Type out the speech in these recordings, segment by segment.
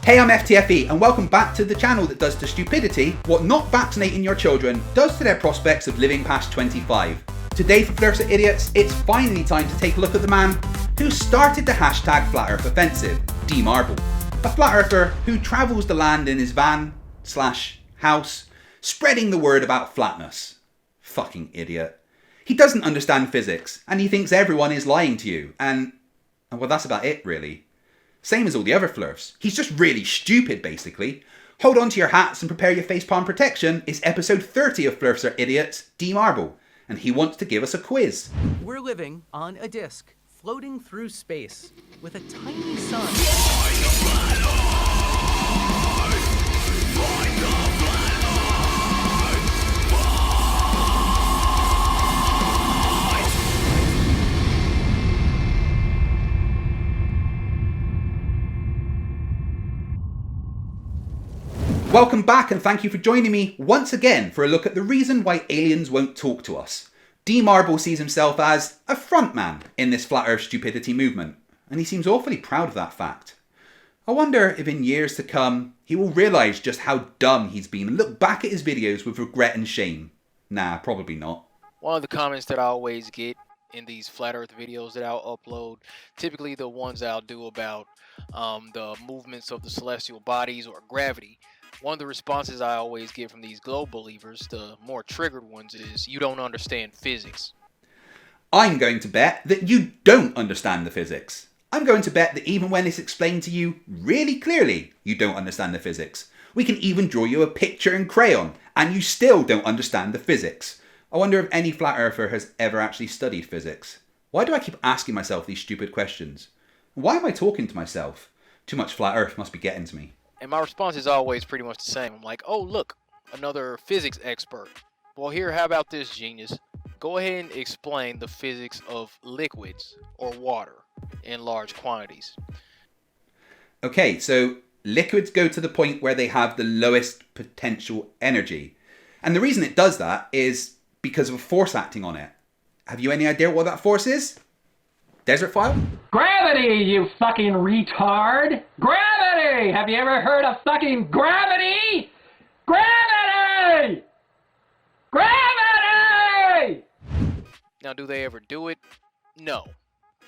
Hey, I'm FTFE and welcome back to the channel that does to stupidity what not vaccinating your children does to their prospects of living past 25. Today for Flerfs Idiots, it's finally time to take a look at the man who started the hashtag Flat Earth Offensive, D-Marble. A flat earther who travels the land in his van/house, spreading the word about flatness. Fucking idiot. He doesn't understand physics and he thinks everyone is lying to you and well, that's about it really. Same as all the other Flerfs. He's just really stupid, basically. Hold on to your hats and prepare your facepalm protection. It's episode 30 of Flerfs Are Idiots, D-Marble, and he wants to give us a quiz. We're living on a disk, floating through space, with a tiny sun. Welcome back and thank you for joining me once again for a look at the reason why aliens won't talk to us. D-Marble sees himself as a frontman in this flat earth stupidity movement, and he seems awfully proud of that fact. I wonder if in years to come he will realise just how dumb he's been and look back at his videos with regret and shame. Nah, probably not. One of the comments that I always get in these flat earth videos that I'll upload, typically the ones that I'll do about the movements of the celestial bodies or gravity, one of the responses I always get from these globe believers, the more triggered ones, is you don't understand physics. I'm going to bet that you don't understand the physics. I'm going to bet that even when it's explained to you really clearly, you don't understand the physics. We can even draw you a picture in crayon, and you still don't understand the physics. I wonder if any flat earther has ever actually studied physics. Why do I keep asking myself these stupid questions? Why am I talking to myself? Too much flat earth must be getting to me. And my response is always pretty much the same. I'm like, oh, look, another physics expert. Well, here, how about this, genius? Go ahead and explain the physics of liquids or water in large quantities. Okay, so liquids go to the point where they have the lowest potential energy. And the reason it does that is because of a force acting on it. Have you any idea what that force is? Desert file? Gravity, you fucking retard! Gravity! Have you ever heard of fucking gravity? Gravity! Gravity! Now, do they ever do it? No.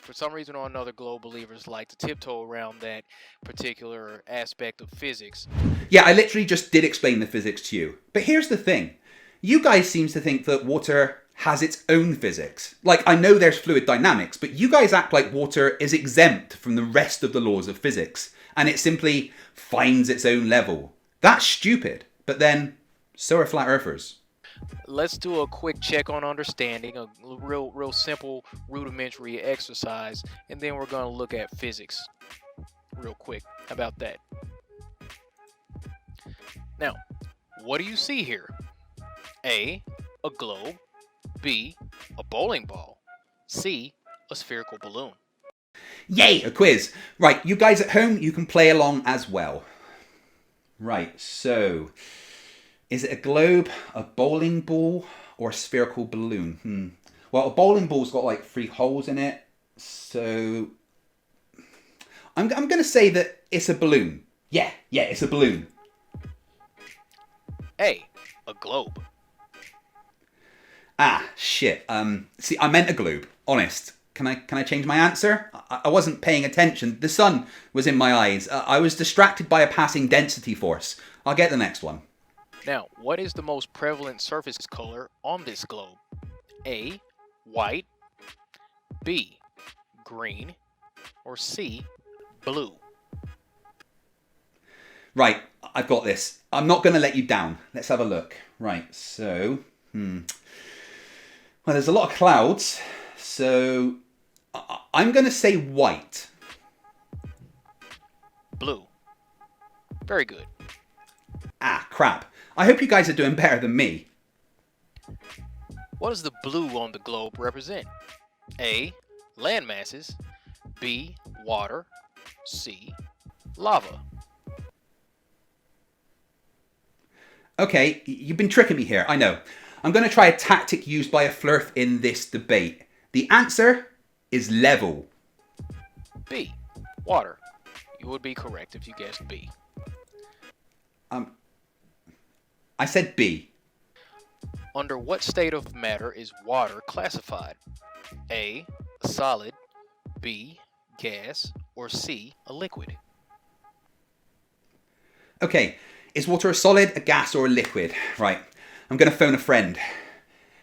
For some reason or another, globe believers like to tiptoe around that particular aspect of physics. Yeah, I literally just did explain the physics to you. But here's the thing. You guys seem to think that water has its own physics. Like, I know there's fluid dynamics, but you guys act like water is exempt from the rest of the laws of physics, and it simply finds its own level. That's stupid, but then, so are flat earthers. Let's do a quick check on understanding, a real simple rudimentary exercise, and then we're going to look at physics real quick. How about that? Now, what do you see here? A globe. B, a bowling ball. C, a spherical balloon. Yay, a quiz. Right, you guys at home, you can play along as well. Right, so, is it a globe, a bowling ball, or a spherical balloon? Well, a bowling ball's got like 3 holes in it, so I'm going to say that it's a balloon. Yeah, it's a balloon. A globe. Ah, shit. See, I meant a globe. Honest. Can I change my answer? I wasn't paying attention. The sun was in my eyes. I was distracted by a passing density force. I'll get the next one. Now, what is the most prevalent surface color on this globe? A, white. B, green. Or C, blue. Right, I've got this. I'm not going to let you down. Let's have a look. Right, so... Well, there's a lot of clouds, so I'm going to say white. Blue. Very good. Ah, crap. I hope you guys are doing better than me. What does the blue on the globe represent? A, land masses. B, water. C, lava. Okay, you've been tricking me here, I know. I'm going to try a tactic used by a Flerf in this debate. The answer is level. B, water. You would be correct if you guessed B. I said B. Under what state of matter is water classified? A, a solid, B, gas, or C, a liquid? Okay, is water a solid, a gas, or a liquid? Right, I'm going to phone a friend.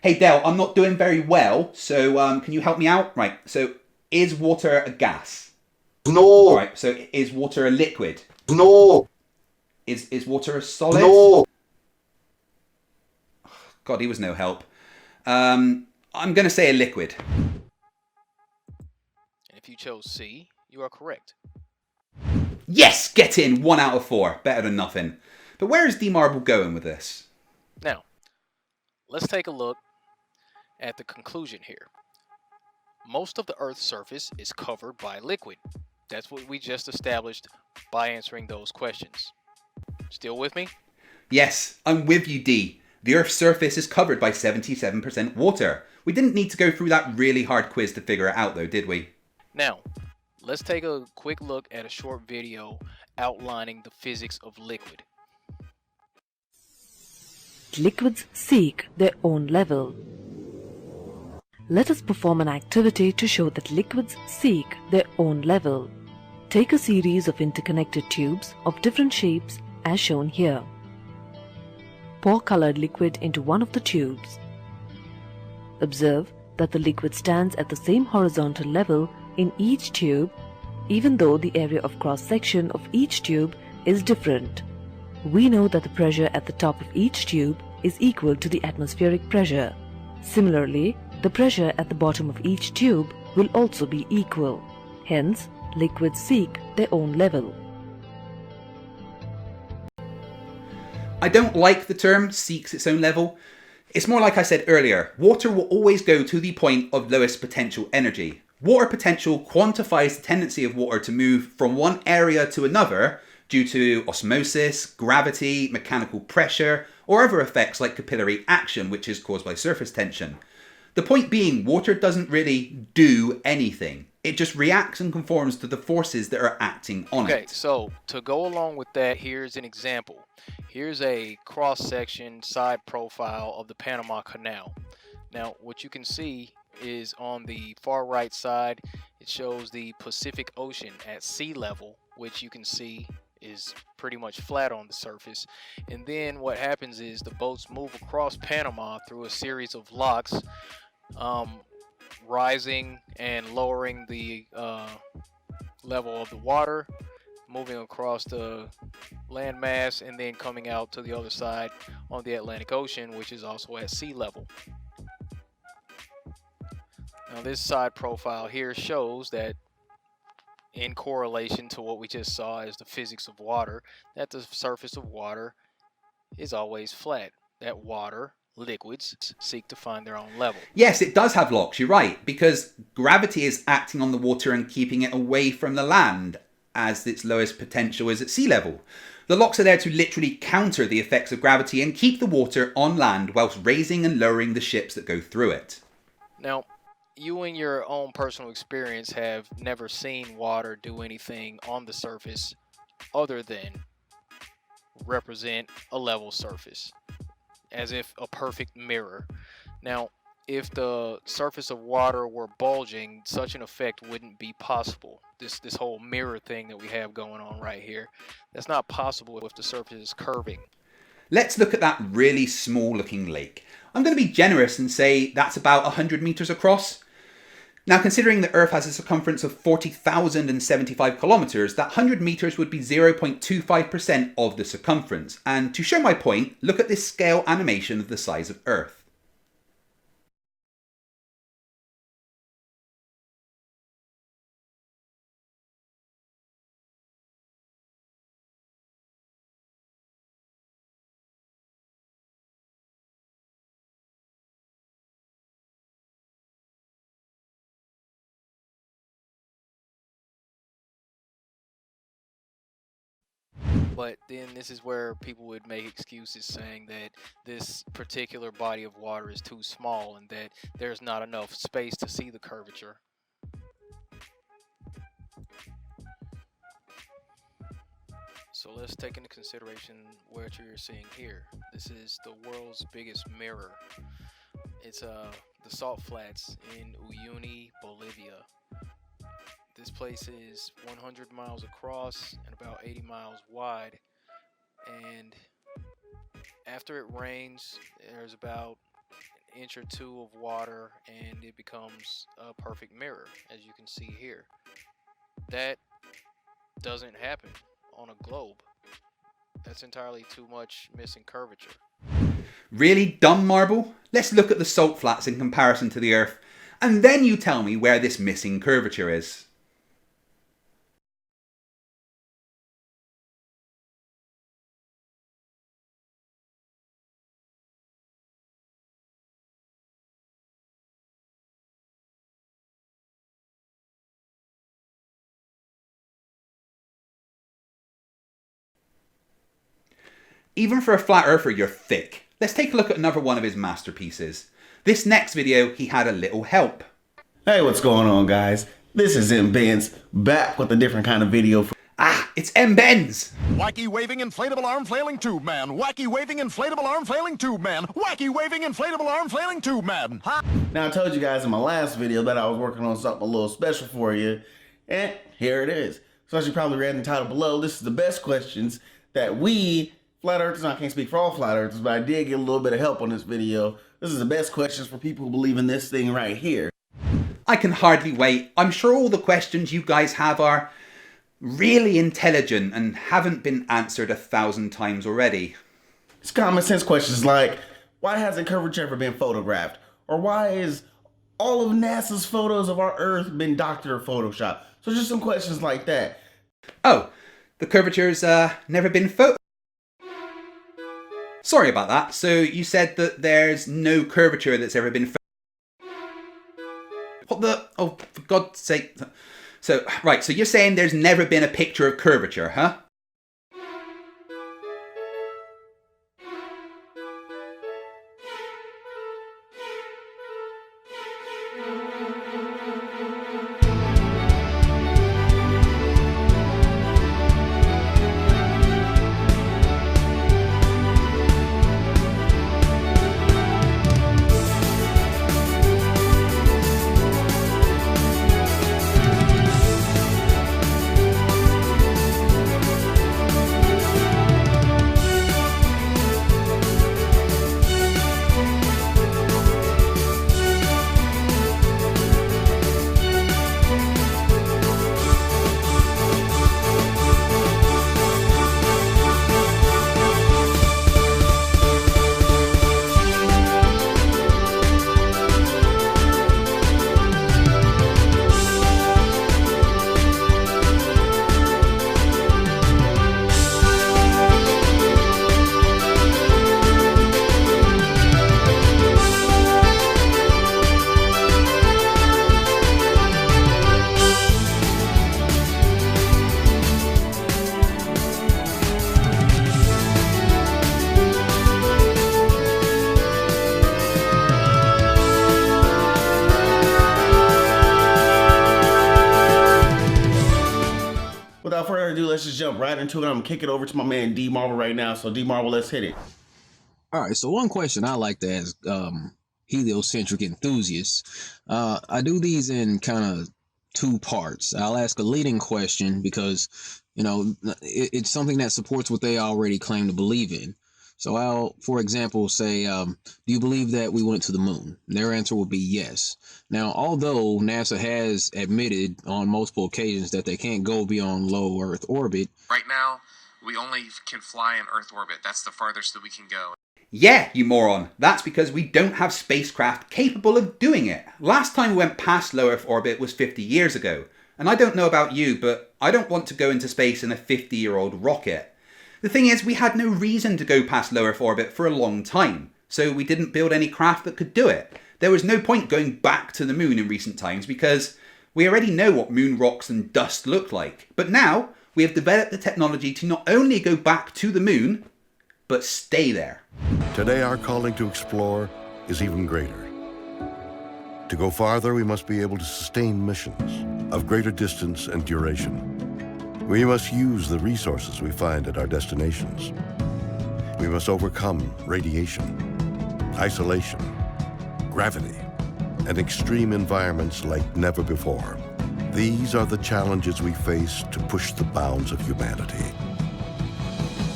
Hey Dale, I'm not doing very well, so can you help me out? Right, so is water a gas? No. Alright, so is water a liquid? No. Is water a solid? No. God, he was no help. I'm going to say a liquid. And if you chose C, you are correct. Yes, get in, 1 out of 4. Better than nothing. But where is D-Marble going with this? Now, let's take a look at the conclusion here. Most of the Earth's surface is covered by liquid. That's what we just established by answering those questions. Still with me? Yes, I'm with you, D. The Earth's surface is covered by 77% water. We didn't need to go through that really hard quiz to figure it out though, did we? Now, let's take a quick look at a short video outlining the physics of liquid. Liquids seek their own level. Let us perform an activity to show that liquids seek their own level. Take a series of interconnected tubes of different shapes as shown here. Pour colored liquid into one of the tubes. Observe that the liquid stands at the same horizontal level in each tube, even though the area of cross-section of each tube is different. We know that the pressure at the top of each tube is equal to the atmospheric pressure. Similarly, the pressure at the bottom of each tube will also be equal. Hence, liquids seek their own level. I don't like the term seeks its own level. It's more like I said earlier, water will always go to the point of lowest potential energy. Water potential quantifies the tendency of water to move from one area to another due to osmosis, gravity, mechanical pressure, or other effects like capillary action, which is caused by surface tension. The point being, water doesn't really do anything. It just reacts and conforms to the forces that are acting on it. Okay, so to go along with that, here's an example. Here's a cross-section side profile of the Panama Canal. Now, what you can see is on the far right side, it shows the Pacific Ocean at sea level, which you can see is pretty much flat on the surface. And then what happens is the boats move across Panama through a series of locks, rising and lowering the level of the water, moving across the landmass, and then coming out to the other side on the Atlantic Ocean, which is also at sea level. Now this side profile here shows that, in correlation to what we just saw as the physics of water, that the surface of water is always flat. That water, liquids, seek to find their own level. Yes, it does have locks, you're right, because gravity is acting on the water and keeping it away from the land, as its lowest potential is at sea level. The locks are there to literally counter the effects of gravity and keep the water on land whilst raising and lowering the ships that go through it. Now, you in your own personal experience have never seen water do anything on the surface other than represent a level surface, as if a perfect mirror. Now, if the surface of water were bulging, such an effect wouldn't be possible. This whole mirror thing that we have going on right here, that's not possible if the surface is curving. Let's look at that really small looking lake. I'm going to be generous and say that's about 100 meters across. Now, considering the Earth has a circumference of 40,075 kilometers, that 100 meters would be 0.25% of the circumference. And to show my point, look at this scale animation of the size of Earth. But then this is where people would make excuses saying that this particular body of water is too small and that there's not enough space to see the curvature. So let's take into consideration what you're seeing here. This is the world's biggest mirror. It's the salt flats in Uyuni, Bolivia. This place is 100 miles across and about 80 miles wide. And after it rains, there's about an inch or two of water and it becomes a perfect mirror, as you can see here. That doesn't happen on a globe. That's entirely too much missing curvature. Really dumb marble? Let's look at the salt flats in comparison to the Earth, and then you tell me where this missing curvature is. Even for a flat earther, you're thick. Let's take a look at another one of his masterpieces. This next video, he had a little help. Hey, what's going on, guys? This is M. Benz, back with a different kind of video. It's M. Benz! Wacky waving inflatable arm flailing tube man. Wacky waving inflatable arm flailing tube man. Wacky waving inflatable arm flailing tube man. Ha! Now, I told you guys in my last video that I was working on something a little special for you, and here it is. So as you probably read in the title below, this is the best questions that we flat earthers, I can't speak for all flat earthers, but I did get a little bit of help on this video. This is the best questions for people who believe in this thing right here. I can hardly wait. I'm sure all the questions you guys have are really intelligent and haven't been answered 1,000 times already. It's common sense questions like, why hasn't curvature ever been photographed? Or why is all of NASA's photos of our Earth been doctored or photoshopped? So just some questions like that. Oh, the curvature's never been photographed. Sorry about that. So you said that there's no curvature that's ever been... What the... Oh, for God's sake. So, right, so you're saying there's never been a picture of curvature, huh? Without further ado, let's just jump right into it. I'm gonna kick it over to my man D Marvel right now. So D Marvel, let's hit it. All right, so one question I like to ask heliocentric enthusiasts. I do these in kind of two parts. I'll ask a leading question because, you know, it's something that supports what they already claim to believe in. So I'll, for example, say, do you believe that we went to the moon? Their answer will be yes. Now, although NASA has admitted on multiple occasions that they can't go beyond low Earth orbit. Right now, we only can fly in Earth orbit. That's the farthest that we can go. Yeah, you moron. That's because we don't have spacecraft capable of doing it. Last time we went past low Earth orbit was 50 years ago. And I don't know about you, but I don't want to go into space in a 50-year-old rocket. The thing is, we had no reason to go past low Earth orbit for a long time, so we didn't build any craft that could do it. There was no point going back to the moon in recent times because we already know what moon rocks and dust look like. But now, we have developed the technology to not only go back to the moon, but stay there. Today our calling to explore is even greater. To go farther, we must be able to sustain missions of greater distance and duration. We must use the resources we find at our destinations. We must overcome radiation, isolation, gravity, and extreme environments like never before. These are the challenges we face to push the bounds of humanity.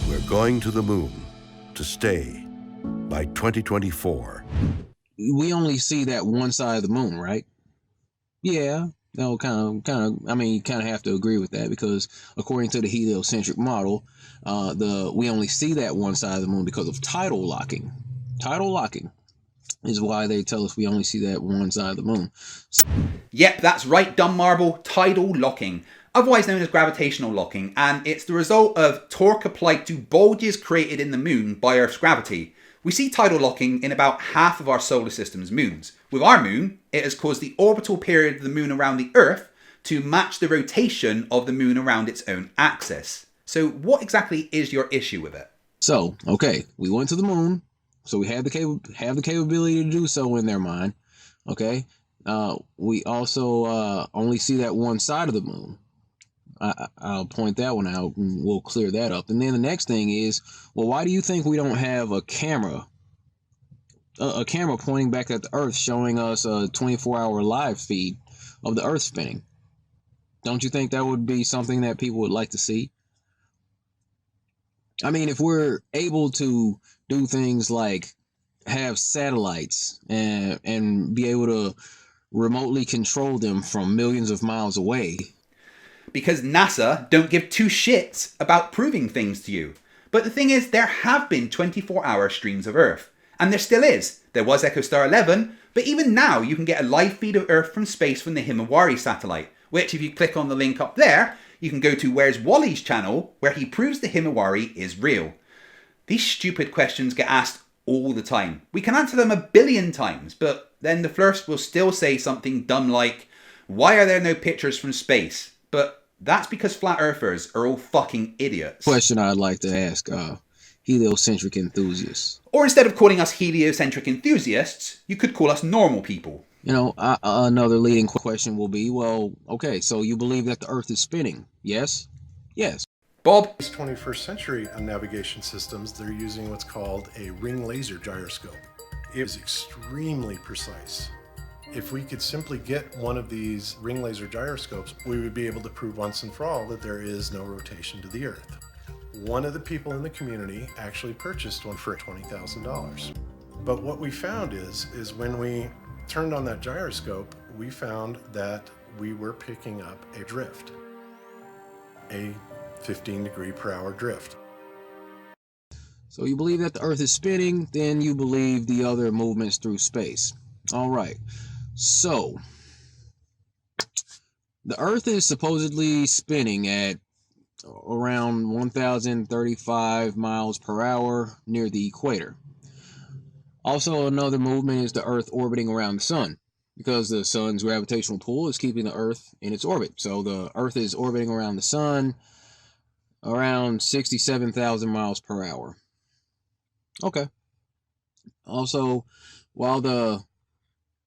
We're going to the moon to stay by 2024. We only see that one side of the moon, right? Yeah. No, kind of. I mean, you kind of have to agree with that because according to the heliocentric model, we only see that one side of the moon because of tidal locking. Tidal locking is why they tell us we only see that one side of the moon. Yep, that's right, dumb marble, tidal locking, otherwise known as gravitational locking, and it's the result of torque applied to bulges created in the moon by Earth's gravity. We see tidal locking in about half of our solar system's moons. With our moon, it has caused the orbital period of the moon around the Earth to match the rotation of the moon around its own axis. So what exactly is your issue with it? So, okay, we went to the moon, so we have the capability to do so in their mind, okay? We also only see that one side of the moon. I'll point that one out and we'll clear that up. And then the next thing is, well, why do you think we don't have a camera pointing back at the Earth showing us a 24-hour live feed of the Earth spinning? Don't you think that would be something that people would like to see? I mean, if we're able to do things like have satellites and be able to remotely control them from millions of miles away. Because NASA don't give two shits about proving things to you. But the thing is, there have been 24-hour streams of Earth. And there still is. There was EchoStar 11, but even now you can get a live feed of Earth from space from the Himawari satellite, which if you click on the link up there, you can go to Where's Wally's channel, where he proves the Himawari is real. These stupid questions get asked all the time. We can answer them 1 billion times, but then the Flerfs will still say something dumb like, why are there no pictures from space? But that's because flat earthers are all fucking idiots. Question I'd like to ask heliocentric enthusiasts. Or instead of calling us heliocentric enthusiasts, you could call us normal people. You know, another leading question will be, well, okay, so you believe that the Earth is spinning, yes? Yes. Bob? These 21st century navigation systems, they're using what's called a ring laser gyroscope. It is extremely precise. If we could simply get one of these ring laser gyroscopes, we would be able to prove once and for all that there is no rotation to the Earth. One of the people in the community actually purchased one for $20,000. But what we found is when we turned on that gyroscope, we found that we were picking up a drift, a 15-degree-per-hour drift. So you believe that the Earth is spinning, then you believe the other movements through space. All right. So the Earth is supposedly spinning at around 1,035 miles per hour near the equator. Also, another movement is the Earth orbiting around the sun, because the sun's gravitational pull is keeping the Earth in its orbit. So the Earth is orbiting around the sun around 67,000 miles per hour. Okay. Also, while the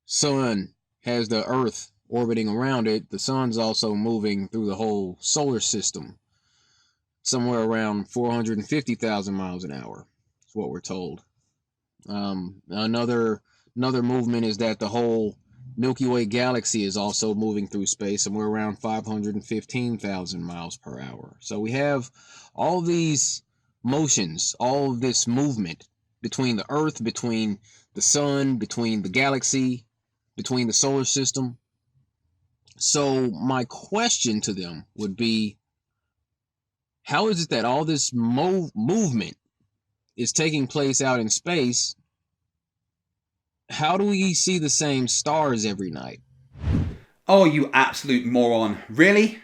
sun has the Earth orbiting around it, the sun's also moving through the whole solar system, somewhere around 450,000 miles an hour. That's what we're told. Another movement is that the whole Milky Way galaxy is also moving through space, somewhere around 515,000 miles per hour. So we have all these motions, all of this movement between the Earth, between the sun, between the galaxy, between the solar system. So my question to them would be, how is it that all this movement is taking place out in space? How do we see the same stars every night? Oh, you absolute moron. Really?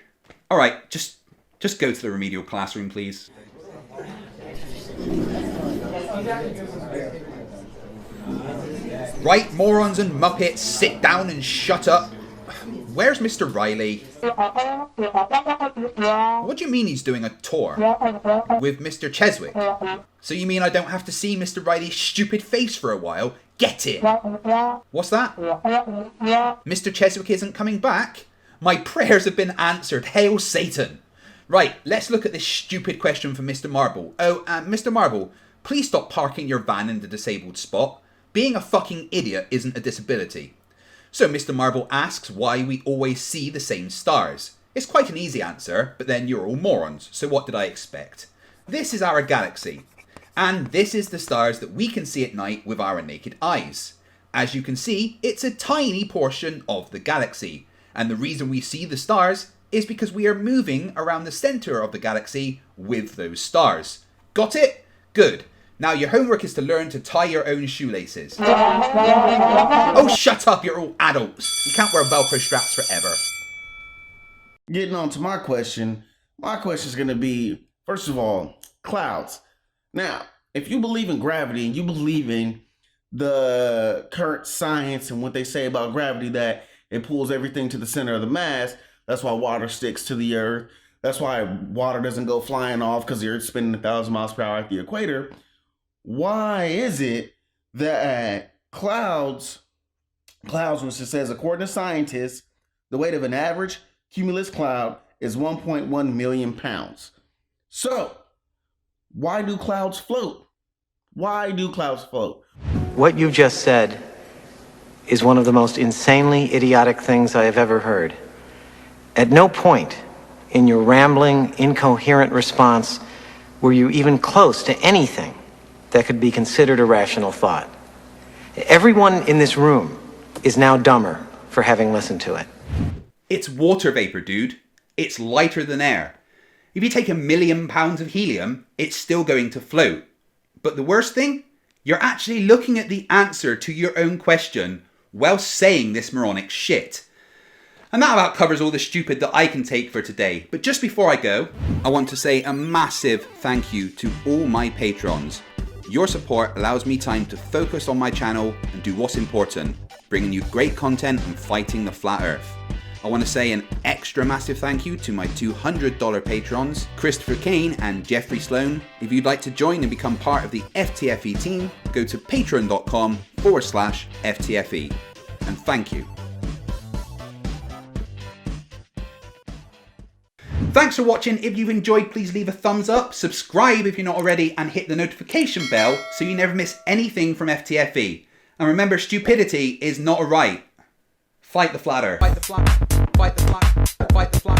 Alright, just go to the remedial classroom, please. Right, morons and muppets, sit down and shut up. Where's Mr. Riley? What do you mean he's doing a tour? With Mr. Cheswick? So you mean I don't have to see Mr. Riley's stupid face for a while? Get it! What's that? Mr. Cheswick isn't coming back? My prayers have been answered. Hail Satan! Right, let's look at this stupid question from Mr. Marble. Oh, Mr. Marble, please stop parking your van in the disabled spot. Being a fucking idiot isn't a disability. So Mr. Marble asks why we always see the same stars. It's quite an easy answer, but then you're all morons, so what did I expect? This is our galaxy, and this is the stars that we can see at night with our naked eyes. As you can see, it's a tiny portion of the galaxy, and the reason we see the stars is because we are moving around the centre of the galaxy with those stars. Got it? Good. Now your homework is to learn to tie your own shoelaces. Oh, shut up, you're all adults. You can't wear Velcro straps forever. Getting on to my question is going to be, first of all, clouds. Now, if you believe in gravity and you believe in the current science and what they say about gravity, that it pulls everything to the center of the mass, that's why water sticks to the earth. That's why water doesn't go flying off because the earth's spinning 1,000 miles per hour at the equator. Why is it that clouds, which it says, according to scientists, the weight of an average cumulus cloud is 1.1 million pounds. So, why do clouds float? Why do clouds float? What you just said is one of the most insanely idiotic things I have ever heard. At no point in your rambling, incoherent response were you even close to anything that could be considered a rational thought. Everyone in this room is now dumber for having listened to it. It's water vapour, dude. It's lighter than air. If you take 1 million pounds of helium, it's still going to float. But the worst thing? You're actually looking at the answer to your own question while saying this moronic shit. And that about covers all the stupid that I can take for today. But just before I go, I want to say a massive thank you to all my patrons. Your support allows me time to focus on my channel and do what's important, bringing you great content and fighting the flat earth. I want to say an extra massive thank you to my $200 patrons, Christopher Kane and Jeffrey Sloan. If you'd like to join and become part of the FTFE team, go to patreon.com/FTFE. And thank you. Thanks for watching. If you've enjoyed, please leave a thumbs up, subscribe if you're not already, and hit the notification bell so you never miss anything from FTFE. And remember, stupidity is not a right. Fight the flat earth. Fight the flat. Fight the flat. Fight the flat.